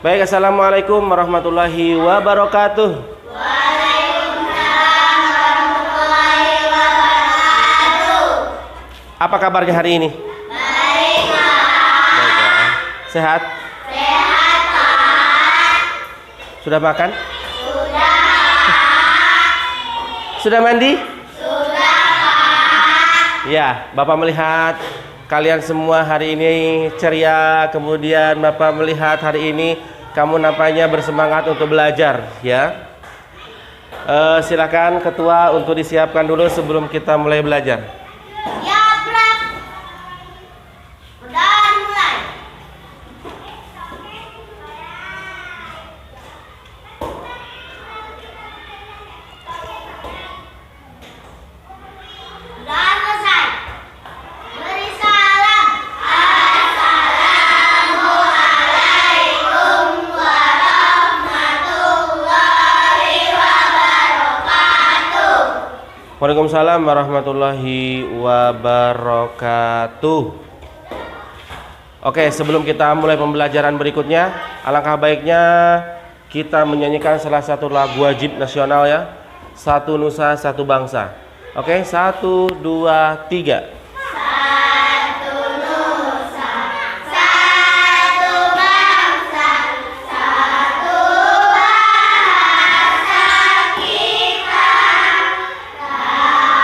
Baik, assalamualaikum warahmatullahi wabarakatuh. Waalaikumsalam warahmatullahi wabarakatuh. Apa kabarnya hari ini? Baik, Pak. Baik, ya. Sehat? Sehat, Pak. Sudah makan? Sudah, Pak. Sudah mandi? Sudah, Pak. Ya, Bapak melihat kalian semua hari ini ceria, kemudian Bapak melihat hari ini kamu nampaknya bersemangat untuk belajar, ya. Silakan ketua untuk disiapkan dulu sebelum kita mulai belajar. Ya, Bro. Udah dimulai. Sudah selesai. Beri salam. Assalamualaikum warahmatullahi wabarakatuh. Waalaikumsalam warahmatullahi wabarakatuh. Oke, sebelum kita mulai pembelajaran berikutnya, alangkah baiknya kita menyanyikan salah satu lagu wajib nasional, ya. Satu Nusa Satu Bangsa. Oke, 1, 2, 3. Satu nusa, satu bangsa, satu bahasa kita.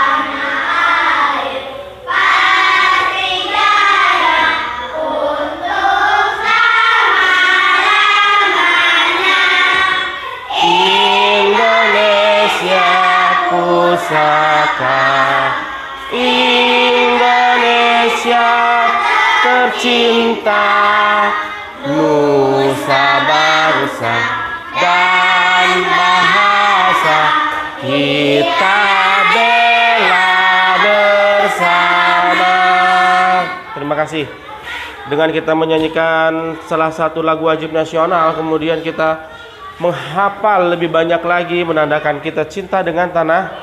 Tanah air pasti jaya untuk selama-lamanya. Indonesia pusaka, Indonesia tercinta, nusa bangsa dan bahasa kita bela bersama. Terima kasih. Dengan kita menyanyikan salah satu lagu wajib nasional, kemudian kita menghafal lebih banyak lagi, menandakan kita cinta dengan tanah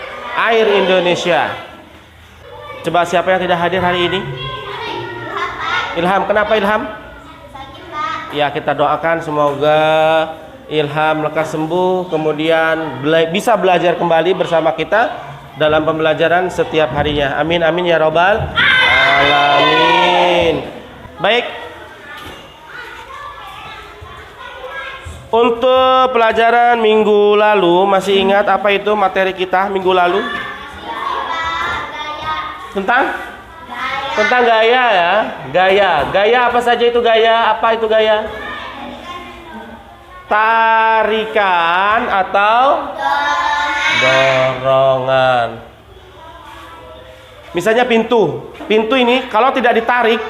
air Indonesia. Coba siapa yang tidak hadir hari ini? Ilham. Kenapa Ilham? Ya, kita doakan semoga Ilham lekas sembuh, kemudian bisa belajar kembali bersama kita dalam pembelajaran setiap harinya. Amin amin ya robbal alamin. Baik. Untuk pelajaran minggu lalu, masih ingat apa itu materi kita minggu lalu? Tentang gaya, ya. Gaya apa saja itu gaya? Apa itu gaya? Tarikan atau dorongan. Misalnya pintu. Pintu ini kalau tidak ditarik,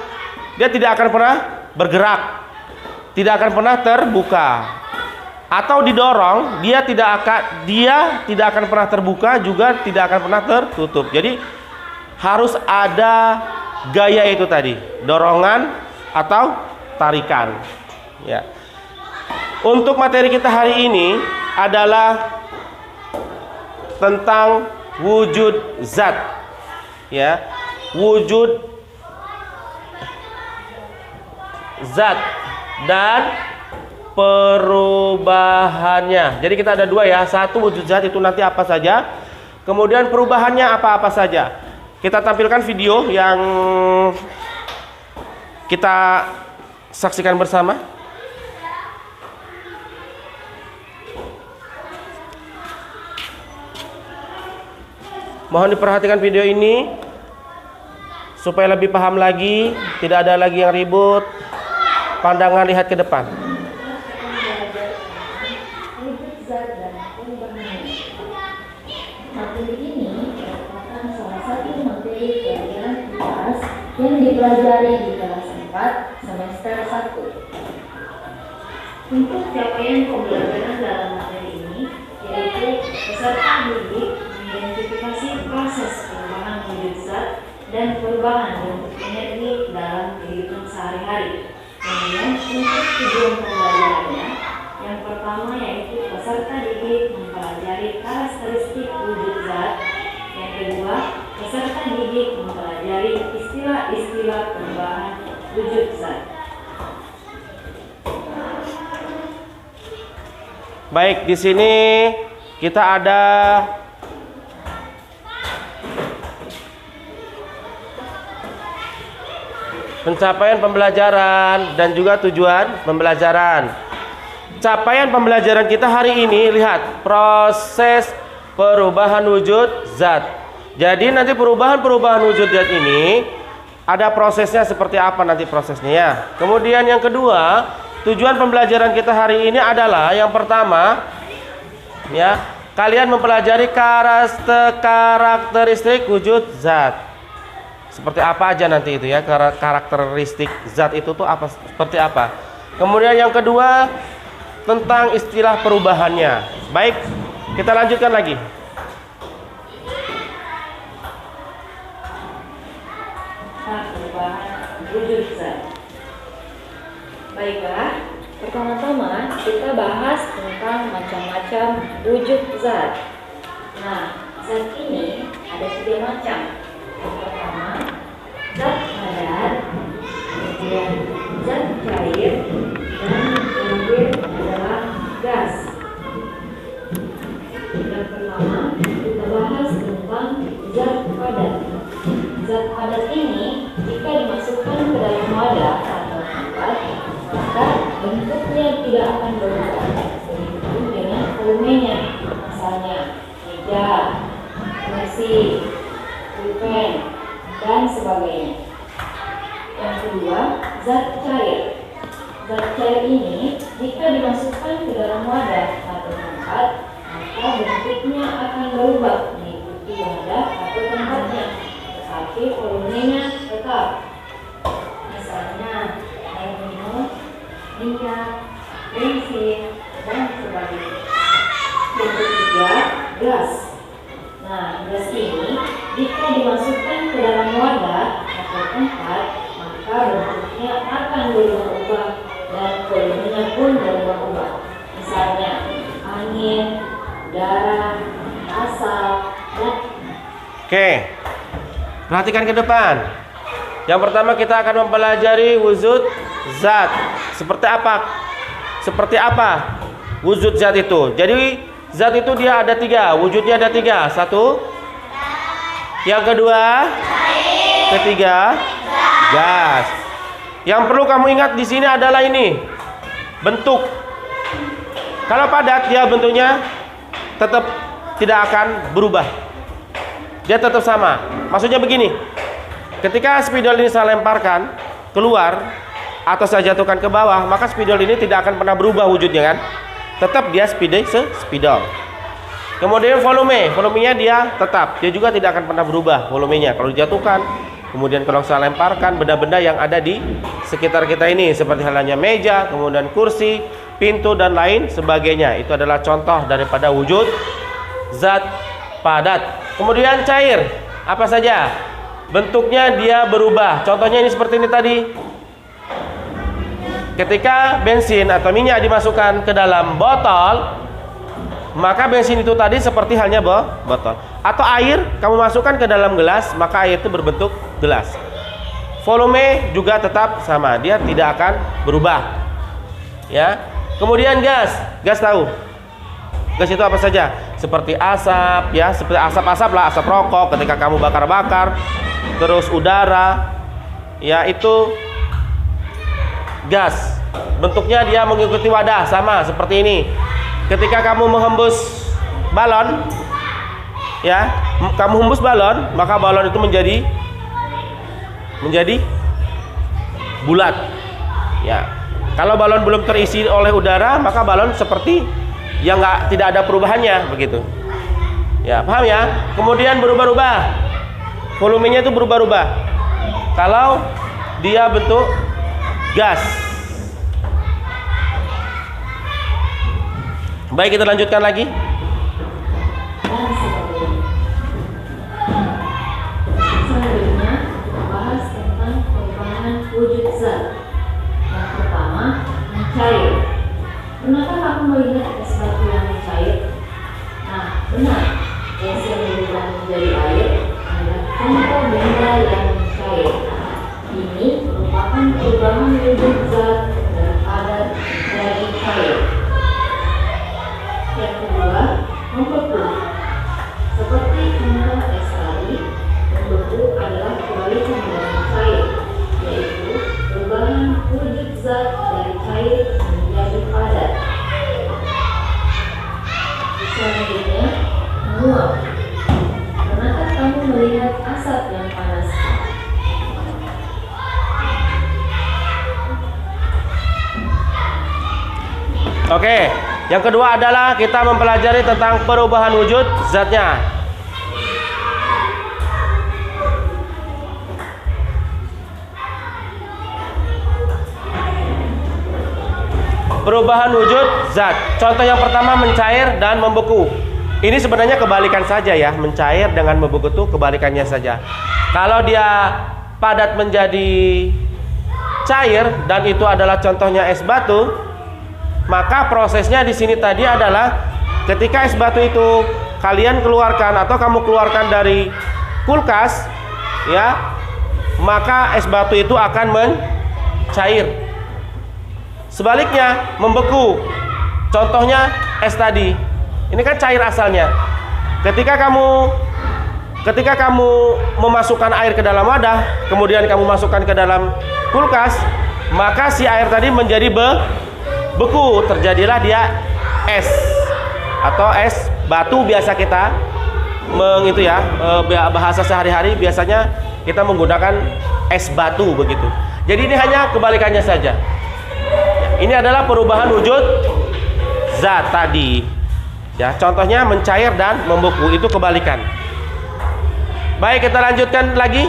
dia tidak akan pernah bergerak. Tidak akan pernah terbuka. Atau didorong, dia tidak akan pernah terbuka, juga tidak akan pernah tertutup. Jadi harus ada gaya itu tadi, dorongan atau tarikan, ya. Untuk materi kita hari ini adalah tentang wujud zat, ya. Wujud zat dan perubahannya. Jadi kita ada dua, ya. Satu, wujud zat itu nanti apa saja. Kemudian perubahannya apa-apa saja. Kita tampilkan video yang kita saksikan bersama. Mohon diperhatikan video ini supaya lebih paham lagi, tidak ada lagi yang ribut. Pandangan lihat ke depan. Materi ini merupakan salah satu materi pelajaran IPAS yang dipelajari di kelas 4 semester 1. Untuk capaian pembelajaran dalam materi ini yaitu peserta didik mengidentifikasi proses perubahan wujud zat dan perubahan bentuk energi dalam kehidupan sehari-hari. Kemudian untuk tujuan pembelajarannya, yang pertama yaitu peserta didik mempelajari karakteristik wujud zat. Yang kedua, peserta didik mempelajari istilah-istilah perubahan wujud zat. Baik, di sini kita ada pencapaian pembelajaran dan juga tujuan pembelajaran. Capaian pembelajaran kita hari ini, lihat proses perubahan wujud zat. Jadi nanti perubahan wujud zat ini ada prosesnya seperti apa nanti prosesnya ya. Kemudian yang kedua, tujuan pembelajaran kita hari ini adalah yang pertama ya, kalian mempelajari karakteristik wujud zat. Seperti apa aja nanti itu ya, karakteristik zat itu tuh apa, seperti apa. Kemudian yang kedua tentang istilah perubahannya. Baik, kita lanjutkan lagi. Perubahan wujud zat. Baiklah, pertama-tama kita bahas tentang macam-macam wujud zat. Nah, zat ini ada 3 macam. Yang pertama, zat padat, kemudian zat cair, dan yang terakhir adalah gas. Yang pertama, kita bahas tentang zat padat. Zat padat ini jika dimasukkan ke dalam wadah atau tempat, maka bentuknya tidak akan berubah. Begitu dengan volumenya, misalnya meja, kursi, pulpen, dan sebagainya. Yang kedua, zat cair. Zat cair ini jika dimasukkan ke dalam wadah atau tempat, maka bentuknya akan berubah mengikuti wadah atau tempatnya, tetapi volumenya tetap. Misalnya air minum, minyak, bensin, dan sebagainya. Yang ketiga, gas. Nah, gas ini jika dimasukkan ke dalam wadah atau tempat, maka bentuknya akan berubah-ubah dan volumenya pun berubah-ubah. Misalnya angin, udara, asap, dan Oke, perhatikan ke depan. Yang pertama kita akan mempelajari wujud zat. Seperti apa? Seperti apa wujud zat itu? Jadi zat itu dia ada 3, wujudnya ada 3. 1, yang kedua, ketiga, gas. Yang perlu kamu ingat di sini adalah ini, bentuk. Kalau padat dia bentuknya tetap tidak akan berubah. Dia tetap sama. Maksudnya begini. Ketika spidol ini saya lemparkan keluar atau saya jatuhkan ke bawah, maka spidol ini tidak akan pernah berubah wujudnya kan? Tetap dia spidol. Kemudian volumenya dia tetap, dia juga tidak akan pernah berubah volumenya kalau dijatuhkan. Kemudian kalau saya lemparkan benda-benda yang ada di sekitar kita ini, seperti halnya meja, kemudian kursi, pintu dan lain sebagainya. Itu adalah contoh daripada wujud zat padat. Kemudian cair, apa saja? Bentuknya dia berubah. Contohnya ini seperti ini tadi. Ketika bensin atau minyak dimasukkan ke dalam botol, maka bensin itu tadi seperti halnya botol. Atau air, kamu masukkan ke dalam gelas, maka air itu berbentuk gelas. Volume juga tetap sama, dia tidak akan berubah. Ya. Kemudian gas tahu? Gas itu apa saja? Seperti asap, ya, seperti asap-asap lah, asap rokok ketika kamu bakar-bakar. Terus udara, ya itu gas. Bentuknya dia mengikuti wadah, sama seperti ini. Ketika kamu menghembus balon, ya, kamu hembus balon, maka balon itu menjadi bulat. Ya, kalau balon belum terisi oleh udara, maka balon seperti yang tidak ada perubahannya, begitu. Ya, paham ya? Kemudian berubah-ubah, volumenya itu berubah-ubah. Kalau dia bentuk gas. Baik, kita lanjutkan lagi. dan sebagainya. Selanjutnya, bahas tentang perubahan wujud zat. Yang pertama, mencair. Pernahkah kamu melihat sesuatu yang mencair? Nah, benar. Gas yang berubah menjadi air adalah contoh benda yang mencair. Ini merupakan perubahan wujud zat dari padat menjadi cair. Oke, yang kedua adalah kita mempelajari tentang perubahan wujud zatnya. Perubahan wujud zat. Contoh yang pertama mencair dan membeku. Ini sebenarnya kebalikan saja ya, mencair dengan membeku itu kebalikannya saja. Kalau dia padat menjadi cair dan itu adalah contohnya es batu, maka prosesnya di sini tadi adalah ketika es batu itu kalian keluarkan atau kamu keluarkan dari kulkas, ya, maka es batu itu akan mencair. Sebaliknya membeku. Contohnya es tadi. Ini kan cair asalnya. Ketika kamu memasukkan air ke dalam wadah, kemudian kamu masukkan ke dalam kulkas, maka si air tadi menjadi beku, terjadilah dia es atau es batu. Biasa kita bahasa sehari-hari biasanya kita menggunakan es batu begitu. Jadi ini hanya kebalikannya saja. Ini adalah perubahan wujud zat tadi. Ya, contohnya mencair dan membeku, itu kebalikan. Baik, kita lanjutkan lagi.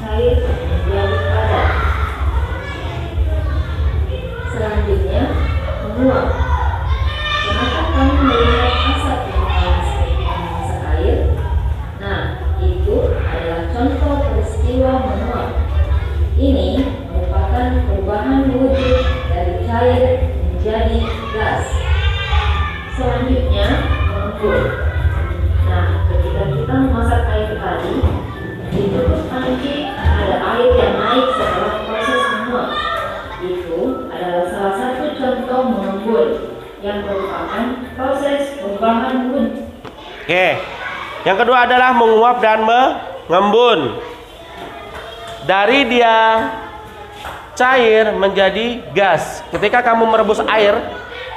Cair menjadi padat. Selanjutnya menguap. Kenapa kamu melihat asap yang panas memasak air? Nah, itu adalah contoh peristiwa menguap. Ini merupakan perubahan wujud dari cair menjadi gas. Selanjutnya mengembun. Nah, ketika kita memasak air tadi, di tutup panci ada air yang naik setelah proses menguap. Itu adalah salah satu contoh mengembun yang merupakan proses perubahan wujud. Oke, yang kedua adalah menguap dan mengembun. Dari dia cair menjadi gas. Ketika kamu merebus air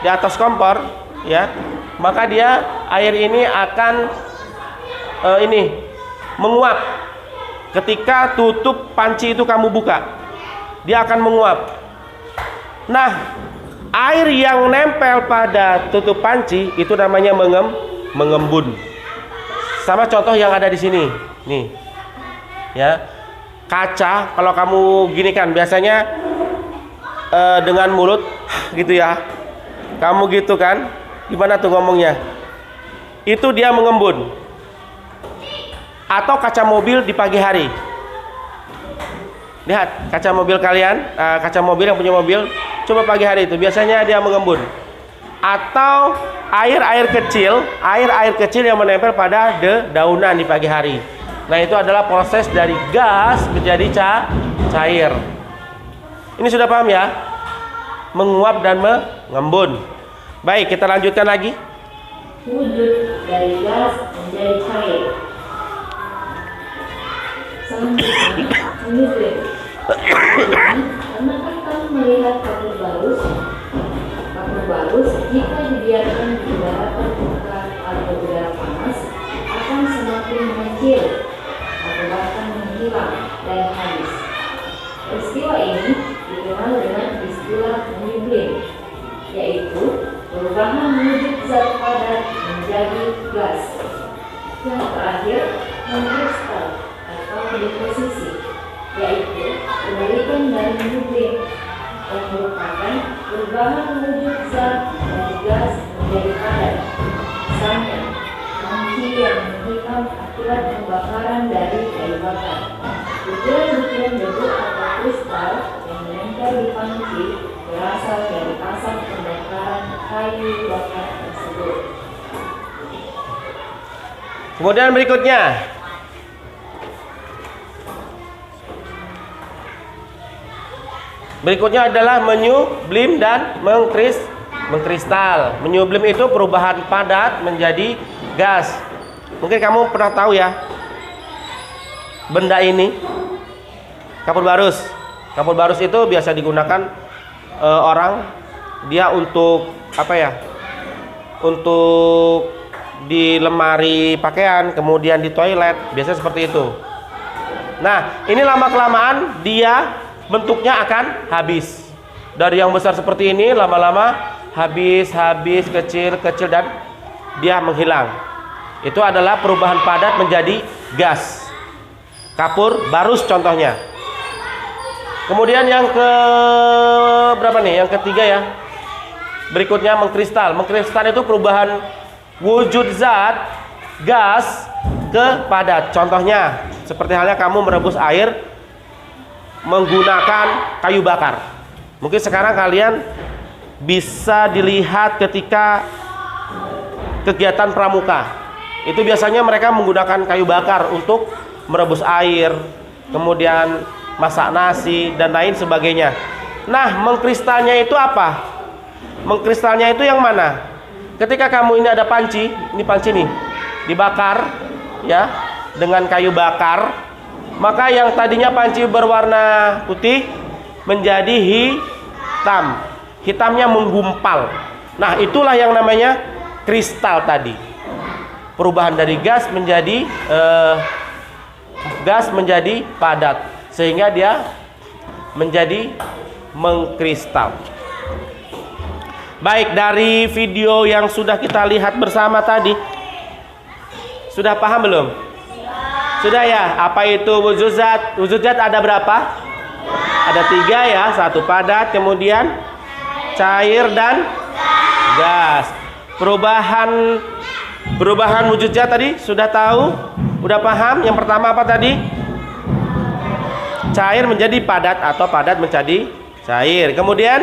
di atas kompor, ya, maka air ini akan menguap. Ketika tutup panci itu kamu buka, dia akan menguap. Nah, air yang nempel pada tutup panci itu namanya mengembun. Sama contoh yang ada di sini, nih, ya. Kaca, kalau kamu gini kan biasanya dengan mulut gitu ya, kamu gitu kan, gimana tuh ngomongnya? Itu dia mengembun. Atau kaca mobil di pagi hari. Lihat kaca mobil kalian, kaca mobil yang punya mobil, coba pagi hari itu biasanya dia mengembun. Atau air kecil yang menempel pada dedaunan di pagi hari. Nah, itu adalah proses dari gas menjadi cair. Ini sudah paham ya? Menguap dan mengembun. Baik, kita lanjutkan lagi. Wujud dari gas menjadi cair. Selanjutnya menyusut. Pernahkah kamu melihat kapur barus jika dibiarkan di daratan terbuka atau udara panas akan semakin mengecil atau bahkan menghilang dan habis. Peristiwa ini dikenal dengan istilah menyublim, yaitu perubahan wujud zat padat menjadi gas. Yang terakhir, mengkristal atau deposisi, yaitu kebalikan dari menyublim, yang merupakan perubahan wujud zat dari gas menjadi padat. Misalnya, panci yang menghitam akibat pembakaran dari kayu bakar. Butiran-butiran debu atau kristal yang menempel di panci berasal dari asap pembakaran kayu bakar tersebut. Kemudian berikutnya, adalah menyublim dan mengkristal. Menyublim itu perubahan padat menjadi gas. Mungkin kamu pernah tahu ya, benda ini kapur barus. Kapur barus itu biasa digunakan orang dia untuk apa ya? Untuk di lemari pakaian, kemudian di toilet, biasanya seperti itu. Nah, ini lama-kelamaan dia bentuknya akan habis. Dari yang besar seperti ini lama-lama habis, kecil, dan dia menghilang. Itu adalah perubahan padat menjadi gas. Kapur, barus contohnya. Kemudian yang ke berapa nih? Yang ketiga ya. Berikutnya mengkristal. Mengkristal itu perubahan wujud zat gas ke padat. Contohnya seperti halnya kamu merebus air menggunakan kayu bakar. Mungkin sekarang kalian bisa dilihat ketika kegiatan pramuka. Itu biasanya mereka menggunakan kayu bakar untuk merebus air, kemudian masak nasi dan lain sebagainya. Nah, mengkristalnya itu apa? Mengkristalnya itu yang mana? Ketika kamu ini ada panci, ini panci nih, dibakar ya dengan kayu bakar, maka yang tadinya panci berwarna putih menjadi hitam. Hitamnya menggumpal. Nah, itulah yang namanya kristal tadi. Perubahan dari gas menjadi padat sehingga dia menjadi mengkristal. Baik, dari video yang sudah kita lihat bersama tadi, sudah paham belum? Sudah ya? Apa itu wujud zat? Wujud zat ada berapa? Ada 3 ya, 1 padat, kemudian cair dan gas. Perubahan wujud zat tadi sudah tahu? Udah paham? Yang pertama apa tadi? Cair menjadi padat atau padat menjadi cair. Kemudian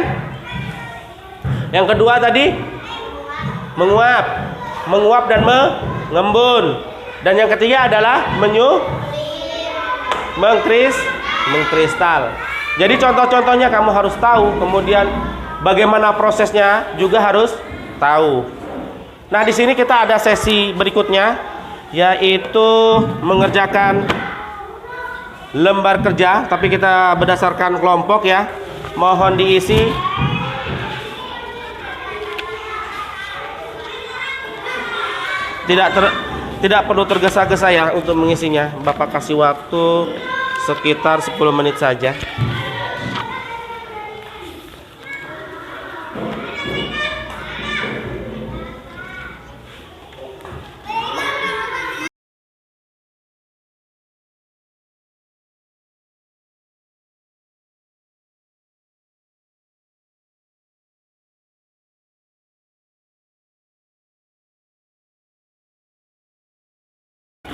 yang kedua tadi menguap dan mengembun. Dan yang ketiga adalah mengkristal. Jadi contoh-contohnya kamu harus tahu, kemudian bagaimana prosesnya juga harus tahu. Nah, di sini kita ada sesi berikutnya, yaitu mengerjakan lembar kerja, tapi kita berdasarkan kelompok ya. Mohon diisi. Tidak perlu tergesa-gesa ya untuk mengisinya. Bapak kasih waktu sekitar 10 menit saja.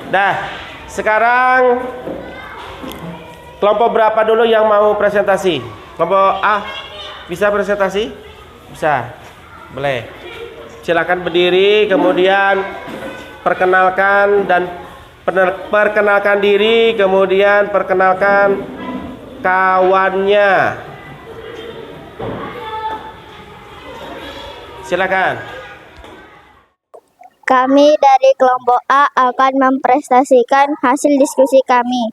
Nah, sekarang kelompok berapa dulu yang mau presentasi? Kelompok A bisa presentasi? Bisa. Boleh. Silakan berdiri, kemudian perkenalkan diri, kemudian perkenalkan kawannya. Silakan. Kami dari kelompok A akan mempresentasikan hasil diskusi kami.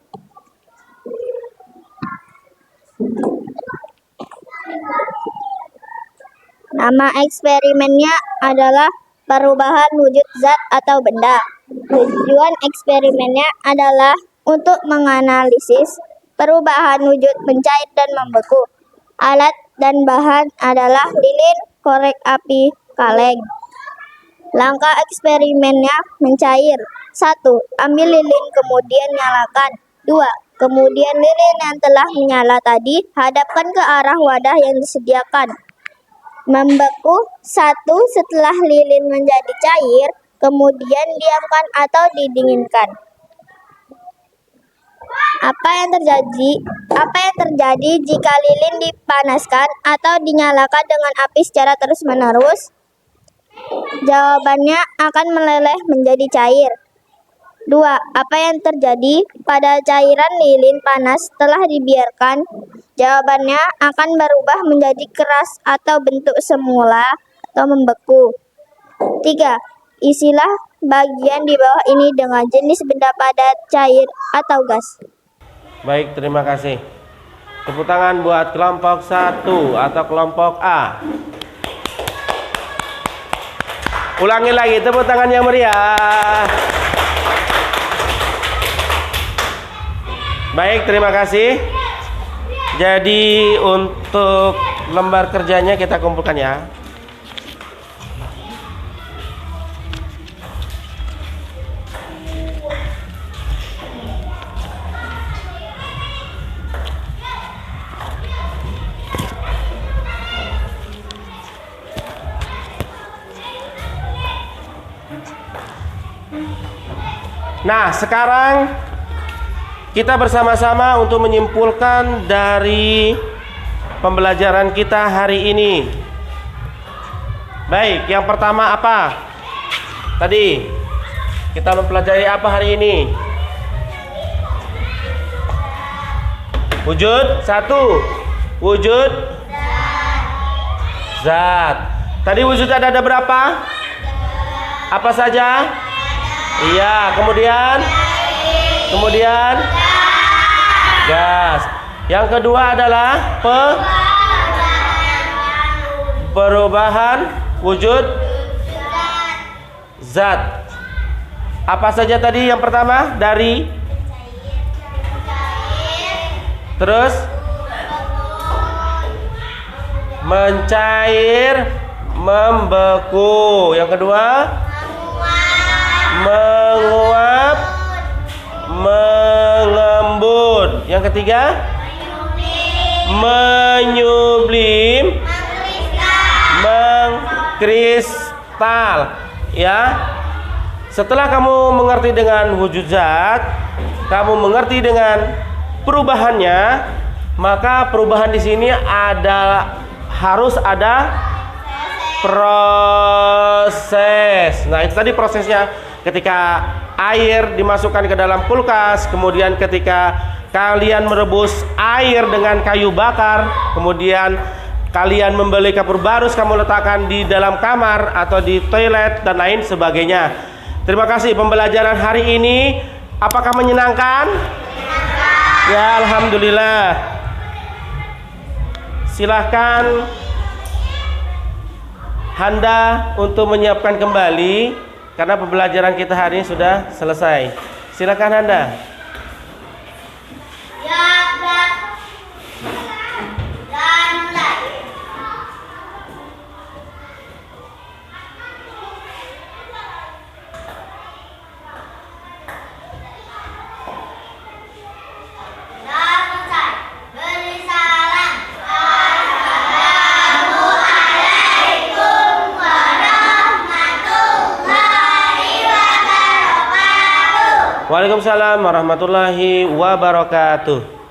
Nama eksperimennya adalah perubahan wujud zat atau benda. Tujuan eksperimennya adalah untuk menganalisis perubahan wujud mencair dan membeku. Alat dan bahan adalah lilin, korek api, kaleng. Langkah eksperimennya mencair. 1. Ambil lilin kemudian nyalakan. 2. Kemudian lilin yang telah menyala tadi hadapkan ke arah wadah yang disediakan. Membeku. 1. Setelah lilin menjadi cair, kemudian diamkan atau didinginkan. Apa yang terjadi jika lilin dipanaskan atau dinyalakan dengan api secara terus-menerus? Jawabannya akan meleleh menjadi cair. 2. Apa yang terjadi pada cairan lilin panas setelah dibiarkan? Jawabannya akan berubah menjadi keras atau bentuk semula atau membeku. 3. Isilah bagian di bawah ini dengan jenis benda padat, cair, atau gas. Baik, terima kasih. Tepuk tangan buat kelompok 1 atau kelompok A. Ulangi lagi, tepuk tangan yang meriah. Baik, terima kasih. Jadi untuk lembar kerjanya kita kumpulkan ya. Nah, sekarang kita bersama-sama untuk menyimpulkan dari pembelajaran kita hari ini. Baik, yang pertama apa? Tadi kita mempelajari apa hari ini? Wujud satu, wujud zat. Tadi wujud zat ada berapa? Apa saja? Iya, kemudian gas. Yang kedua adalah perubahan wujud zat. Apa saja tadi yang pertama? Dari terus mencair, membeku. Yang kedua menguap, mengembun. Yang ketiga menyublim, mengkristal. Ya, setelah kamu mengerti dengan wujud zat, kamu mengerti dengan perubahannya, maka perubahan di sini harus ada proses. Nah, itu tadi prosesnya. Ketika air dimasukkan ke dalam kulkas, kemudian ketika kalian merebus air dengan kayu bakar, kemudian kalian membeli kapur barus, kamu letakkan di dalam kamar atau di toilet dan lain sebagainya. Terima kasih pembelajaran hari ini. Apakah menyenangkan? Ya, alhamdulillah. Silahkan Handa untuk menyiapkan kembali, karena pembelajaran kita hari ini sudah selesai. Silakan Handa. Dan mulai. Beri salam. Assalamualaikum warahmatullahi wabarakatuh. Waalaikumsalam warahmatullahi wabarakatuh.